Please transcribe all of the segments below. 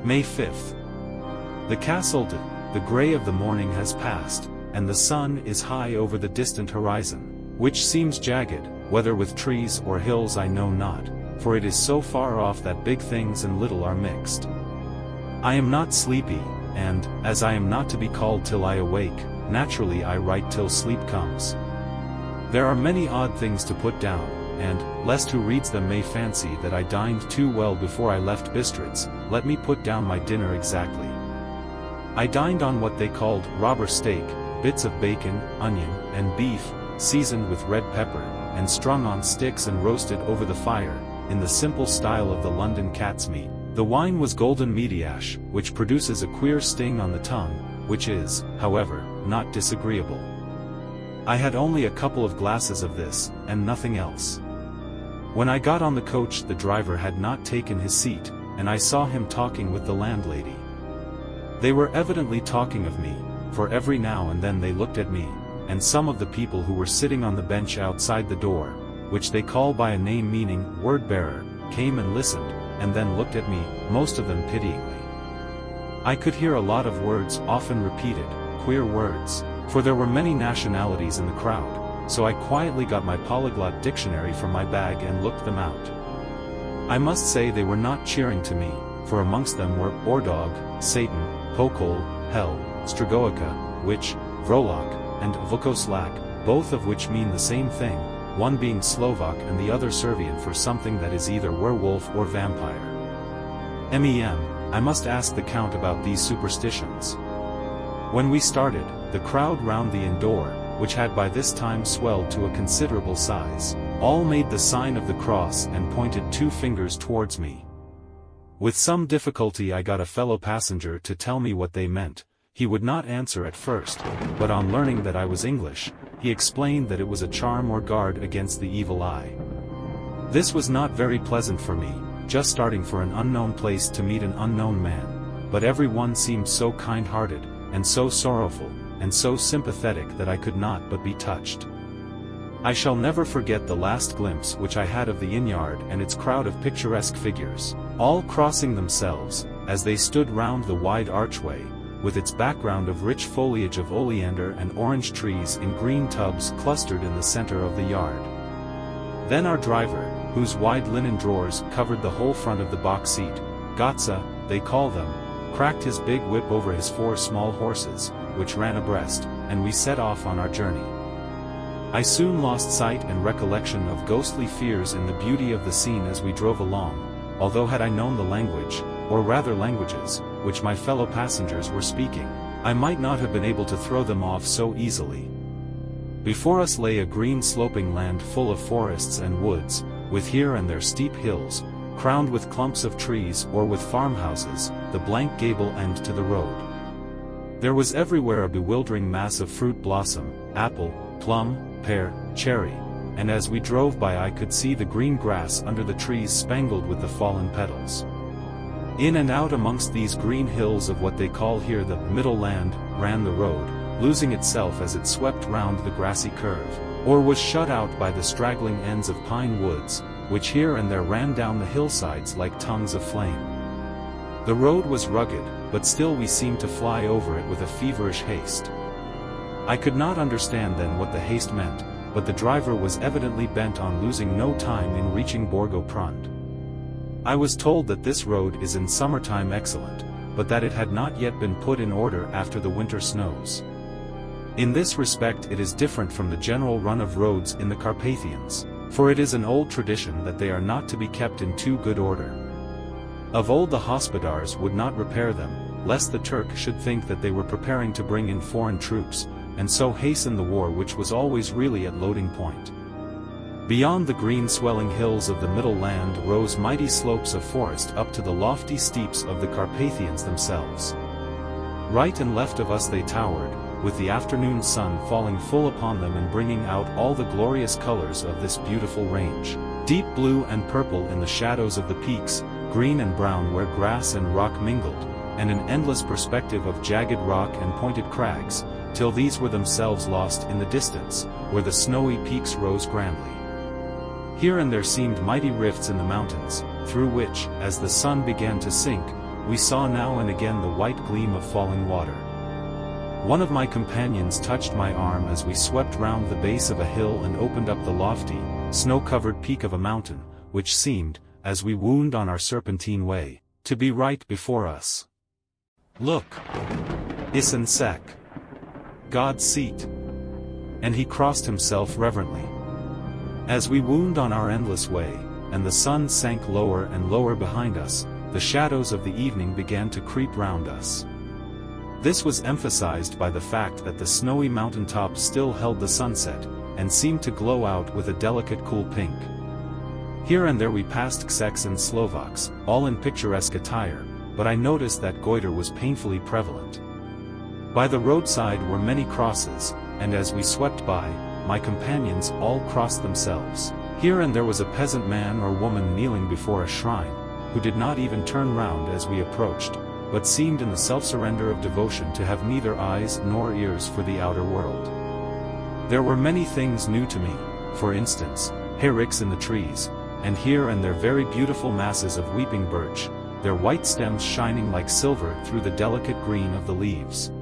May 5th. The castle, the grey of the morning has passed, and the sun is high over the distant horizon, which seems jagged, whether with trees or hills I know not, for it is so far off that big things and little are mixed. I am not sleepy, and, as I am not to be called till I awake, naturally I write till sleep comes. There are many odd things to put down, and, lest who reads them may fancy that I dined too well before I left Bistritz, let me put down my dinner exactly. I dined on what they called robber steak, bits of bacon, onion, and beef, seasoned with red pepper, and strung on sticks and roasted over the fire, in the simple style of the London cat's meat. The wine was golden mediash, which produces a queer sting on the tongue, which is, however, not disagreeable. I had only a couple of glasses of this, and nothing else. When I got on the coach the driver had not taken his seat, and I saw him talking with the landlady. They were evidently talking of me, for every now and then they looked at me, and some of the people who were sitting on the bench outside the door, which they call by a name meaning word-bearer, came and listened, and then looked at me, most of them pityingly. I could hear a lot of words often repeated, queer words, for there were many nationalities in the crowd, so I quietly got my polyglot dictionary from my bag and looked them out. I must say they were not cheering to me, for amongst them were Ordog, Satan, Pokol, Hell, Stragoica, Witch, Vrolak, and Vukoslak, both of which mean the same thing, one being Slovak and the other Servian for something that is either werewolf or vampire. I must ask the Count about these superstitions. When we started, the crowd round the inn door, which had by this time swelled to a considerable size, all made the sign of the cross and pointed 2 fingers towards me. With some difficulty I got a fellow passenger to tell me what they meant. He would not answer at first, but on learning that I was English, he explained that it was a charm or guard against the evil eye. This was not very pleasant for me, just starting for an unknown place to meet an unknown man, but every one seemed so kind-hearted, and so sorrowful, and so sympathetic that I could not but be touched. I shall never forget the last glimpse which I had of the inn-yard and its crowd of picturesque figures, all crossing themselves, as they stood round the wide archway, with its background of rich foliage of oleander and orange trees in green tubs clustered in the center of the yard. Then our driver, whose wide linen drawers covered the whole front of the box seat, Gotza, they call them, cracked his big whip over his 4 small horses, which ran abreast, and we set off on our journey. I soon lost sight and recollection of ghostly fears in the beauty of the scene as we drove along, although had I known the language, or rather languages, which my fellow passengers were speaking, I might not have been able to throw them off so easily. Before us lay a green sloping land full of forests and woods, with here and there steep hills, crowned with clumps of trees or with farmhouses, the blank gable end to the road. There was everywhere a bewildering mass of fruit blossom, apple, plum, pear, cherry, and as we drove by I could see the green grass under the trees spangled with the fallen petals. In and out amongst these green hills of what they call here the middle land, ran the road, losing itself as it swept round the grassy curve, or was shut out by the straggling ends of pine woods, which here and there ran down the hillsides like tongues of flame. The road was rugged, but still we seemed to fly over it with a feverish haste. I could not understand then what the haste meant, but the driver was evidently bent on losing no time in reaching Borgo Prund. I was told that this road is in summertime excellent, but that it had not yet been put in order after the winter snows. In this respect it is different from the general run of roads in the Carpathians, for it is an old tradition that they are not to be kept in too good order. Of old the hospodars would not repair them, lest the Turk should think that they were preparing to bring in foreign troops, and so hasten the war which was always really at loading point. Beyond the green swelling hills of the middle land rose mighty slopes of forest up to the lofty steeps of the Carpathians themselves. Right and left of us they towered, with the afternoon sun falling full upon them and bringing out all the glorious colors of this beautiful range, deep blue and purple in the shadows of the peaks, green and brown where grass and rock mingled, and an endless perspective of jagged rock and pointed crags, till these were themselves lost in the distance, where the snowy peaks rose grandly. Here and there seemed mighty rifts in the mountains, through which, as the sun began to sink, we saw now and again the white gleam of falling water. One of my companions touched my arm as we swept round the base of a hill and opened up the lofty, snow-covered peak of a mountain, which seemed, as we wound on our serpentine way, to be right before us. "Look! Isen Sek! God's seat!" And he crossed himself reverently. As we wound on our endless way, and the sun sank lower and lower behind us, the shadows of the evening began to creep round us. This was emphasized by the fact that the snowy mountaintops still held the sunset, and seemed to glow out with a delicate cool pink. Here and there we passed Czechs and Slovaks, all in picturesque attire, but I noticed that goiter was painfully prevalent. By the roadside were many crosses, and as we swept by, my companions all crossed themselves. Here and there was a peasant man or woman kneeling before a shrine, who did not even turn round as we approached, but seemed in the self-surrender of devotion to have neither eyes nor ears for the outer world. There were many things new to me, for instance, herricks in the trees, and here and there very beautiful masses of weeping birch, their white stems shining like silver through the delicate green of the leaves.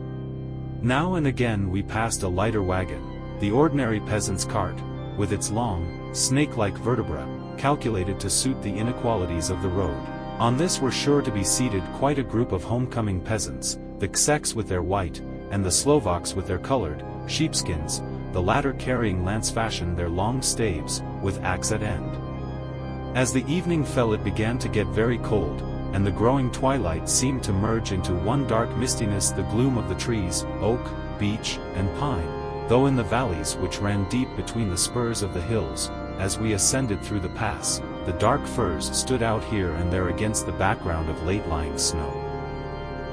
Now and again we passed a lighter wagon, the ordinary peasant's cart, with its long, snake-like vertebra, calculated to suit the inequalities of the road. On this were sure to be seated quite a group of homecoming peasants, the Czechs with their white, and the Slovaks with their colored, sheepskins, the latter carrying lance-fashion their long staves, with axe at end. As the evening fell it began to get very cold, and the growing twilight seemed to merge into one dark mistiness, the gloom of the trees, oak, beech, and pine, though in the valleys which ran deep between the spurs of the hills, as we ascended through the pass, the dark firs stood out here and there against the background of late-lying snow.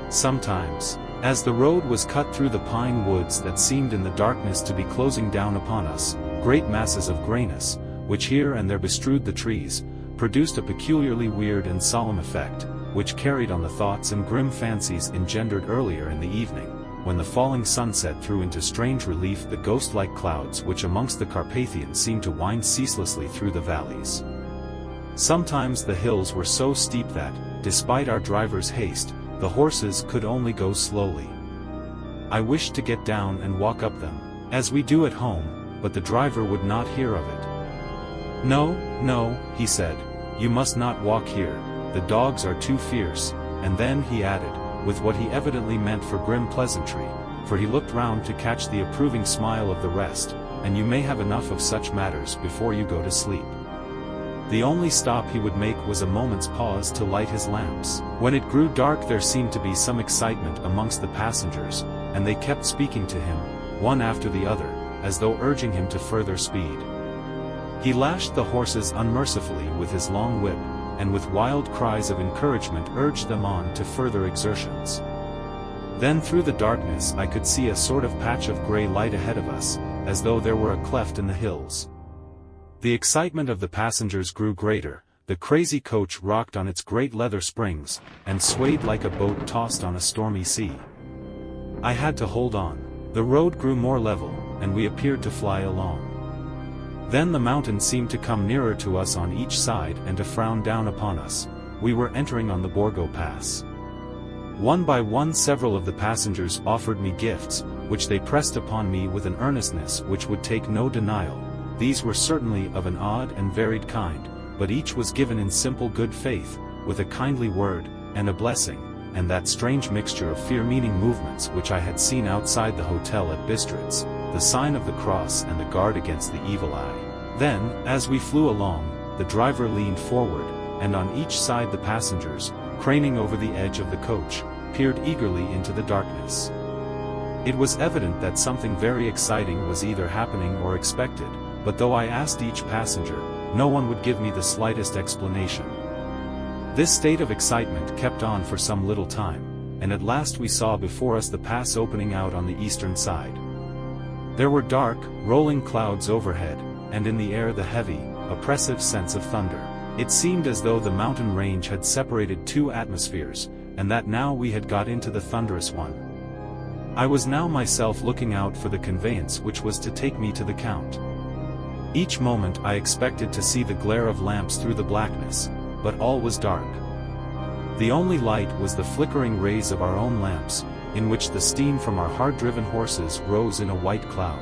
Sometimes, as the road was cut through the pine woods that seemed in the darkness to be closing down upon us, great masses of grayness, which here and there bestrewed the trees, produced a peculiarly weird and solemn effect, which carried on the thoughts and grim fancies engendered earlier in the evening, when the falling sunset threw into strange relief the ghost-like clouds which amongst the Carpathians seemed to wind ceaselessly through the valleys. Sometimes the hills were so steep that, despite our driver's haste, the horses could only go slowly. I wished to get down and walk up them, as we do at home, but the driver would not hear of it. "No, no," he said, "you must not walk here, the dogs are too fierce," and then he added, with what he evidently meant for grim pleasantry, for he looked round to catch the approving smile of the rest, "and you may have enough of such matters before you go to sleep." The only stop he would make was a moment's pause to light his lamps. When it grew dark there seemed to be some excitement amongst the passengers, and they kept speaking to him, one after the other, as though urging him to further speed. He lashed the horses unmercifully with his long whip, and with wild cries of encouragement urged them on to further exertions. Then through the darkness I could see a sort of patch of grey light ahead of us, as though there were a cleft in the hills. The excitement of the passengers grew greater, the crazy coach rocked on its great leather springs, and swayed like a boat tossed on a stormy sea. I had to hold on. The road grew more level, and we appeared to fly along. Then the mountain seemed to come nearer to us on each side and to frown down upon us. We were entering on the Borgo Pass. One by one several of the passengers offered me gifts, which they pressed upon me with an earnestness which would take no denial. These were certainly of an odd and varied kind, but each was given in simple good faith, with a kindly word, and a blessing, and that strange mixture of fear-meaning movements which I had seen outside the hotel at Bistritz, the sign of the cross and the guard against the evil eye. Then, as we flew along, the driver leaned forward, and on each side the passengers, craning over the edge of the coach, peered eagerly into the darkness. It was evident that something very exciting was either happening or expected, but though I asked each passenger, no one would give me the slightest explanation. This state of excitement kept on for some little time, and at last we saw before us the pass opening out on the eastern side. There were dark, rolling clouds overhead, and in the air the heavy, oppressive sense of thunder. It seemed as though the mountain range had separated two atmospheres, and that now we had got into the thunderous one. I was now myself looking out for the conveyance which was to take me to the Count. Each moment I expected to see the glare of lamps through the blackness, but all was dark. The only light was the flickering rays of our own lamps, in which the steam from our hard-driven horses rose in a white cloud.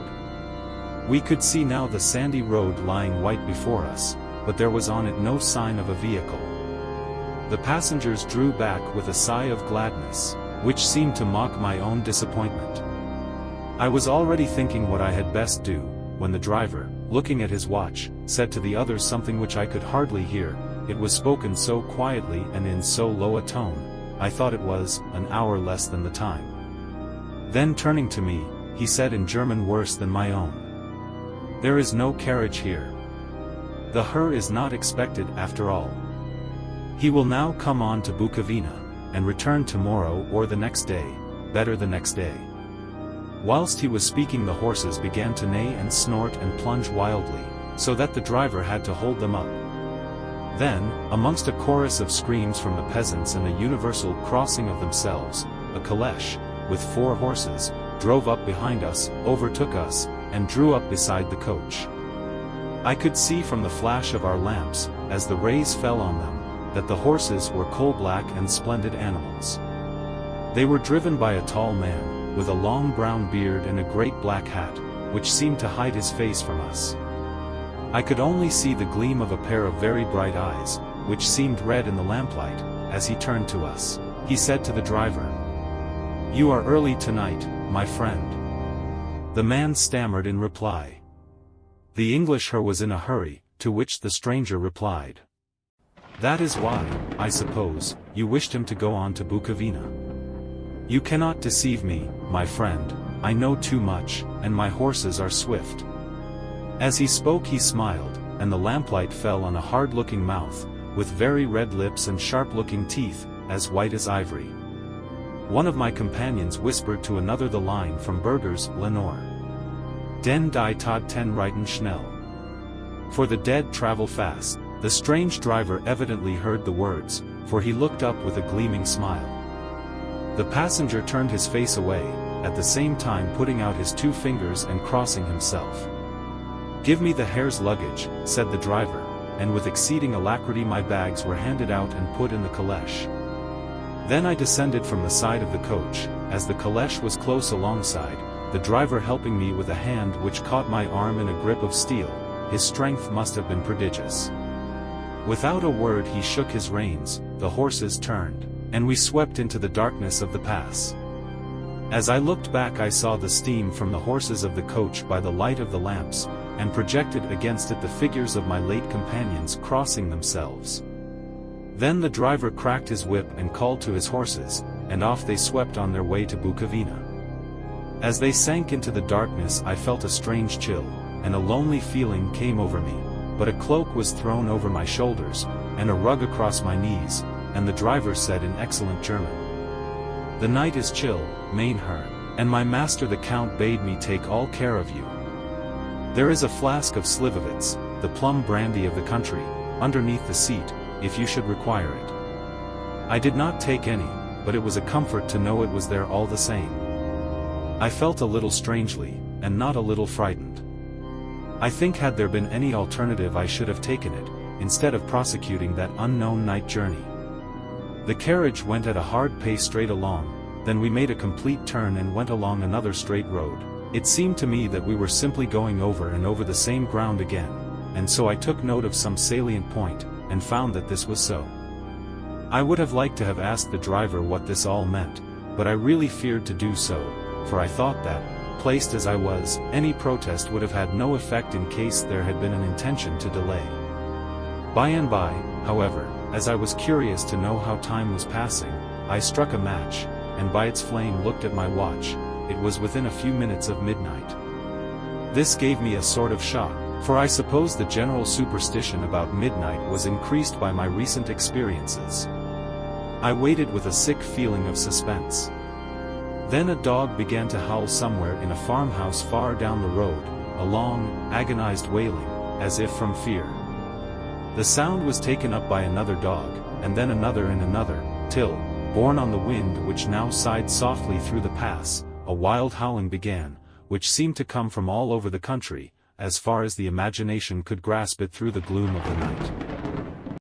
We could see now the sandy road lying white before us, but there was on it no sign of a vehicle. The passengers drew back with a sigh of gladness, which seemed to mock my own disappointment. I was already thinking what I had best do, when the driver, looking at his watch, said to the others something which I could hardly hear. It was spoken so quietly and in so low a tone, I thought it was an hour less than the time. Then turning to me, he said in German worse than my own, "There is no carriage here. The Herr is not expected after all. He will now come on to Bukovina, and return tomorrow or the next day, better the next day." Whilst he was speaking, the horses began to neigh and snort and plunge wildly, so that the driver had to hold them up. Then, amongst a chorus of screams from the peasants and a universal crossing of themselves, a caleche, with 4 horses, drove up behind us, overtook us, and drew up beside the coach. I could see from the flash of our lamps, as the rays fell on them, that the horses were coal-black and splendid animals. They were driven by a tall man, with a long brown beard and a great black hat, which seemed to hide his face from us. I could only see the gleam of a pair of very bright eyes, which seemed red in the lamplight. As he turned to us, he said to the driver, "You are early tonight, my friend." The man stammered in reply. The English Herr was in a hurry, to which the stranger replied, "That is why, I suppose, you wished him to go on to Bukovina. You cannot deceive me, my friend, I know too much, and my horses are swift." As he spoke he smiled, and the lamplight fell on a hard-looking mouth, with very red lips and sharp-looking teeth, as white as ivory. One of my companions whispered to another the line from Berger's Lenore. "Den die Tod ten reiten schnell." For the dead travel fast. The strange driver evidently heard the words, for he looked up with a gleaming smile. The passenger turned his face away, at the same time putting out his 2 fingers and crossing himself. "Give me the Herr's luggage," said the driver, and with exceeding alacrity my bags were handed out and put in the caleche. Then I descended from the side of the coach, as the caleche was close alongside, the driver helping me with a hand which caught my arm in a grip of steel. His strength must have been prodigious. Without a word he shook his reins, the horses turned, and we swept into the darkness of the pass. As I looked back I saw the steam from the horses of the coach by the light of the lamps, and projected against it the figures of my late companions crossing themselves. Then the driver cracked his whip and called to his horses, and off they swept on their way to Bukovina. As they sank into the darkness I felt a strange chill, and a lonely feeling came over me, but a cloak was thrown over my shoulders, and a rug across my knees, and the driver said in excellent German, "The night is chill, mein Herr, and my master the Count bade me take all care of you. There is a flask of Slivovitz, the plum brandy of the country, underneath the seat, if you should require it." I did not take any, but it was a comfort to know it was there all the same. I felt a little strangely, and not a little frightened. I think had there been any alternative I should have taken it, instead of prosecuting that unknown night journey. The carriage went at a hard pace straight along, then we made a complete turn and went along another straight road. It seemed to me that we were simply going over and over the same ground again, and so I took note of some salient point, and found that this was so. I would have liked to have asked the driver what this all meant, but I really feared to do so, for I thought that, placed as I was, any protest would have had no effect in case there had been an intention to delay. By and by, however, as I was curious to know how time was passing, I struck a match, and by its flame looked at my watch. It was within a few minutes of midnight. This gave me a sort of shock, for I suppose the general superstition about midnight was increased by my recent experiences. I waited with a sick feeling of suspense. Then a dog began to howl somewhere in a farmhouse far down the road, a long, agonized wailing, as if from fear. The sound was taken up by another dog, and then another and another, till, borne on the wind which now sighed softly through the pass, a wild howling began, which seemed to come from all over the country, as far as the imagination could grasp it through the gloom of the night.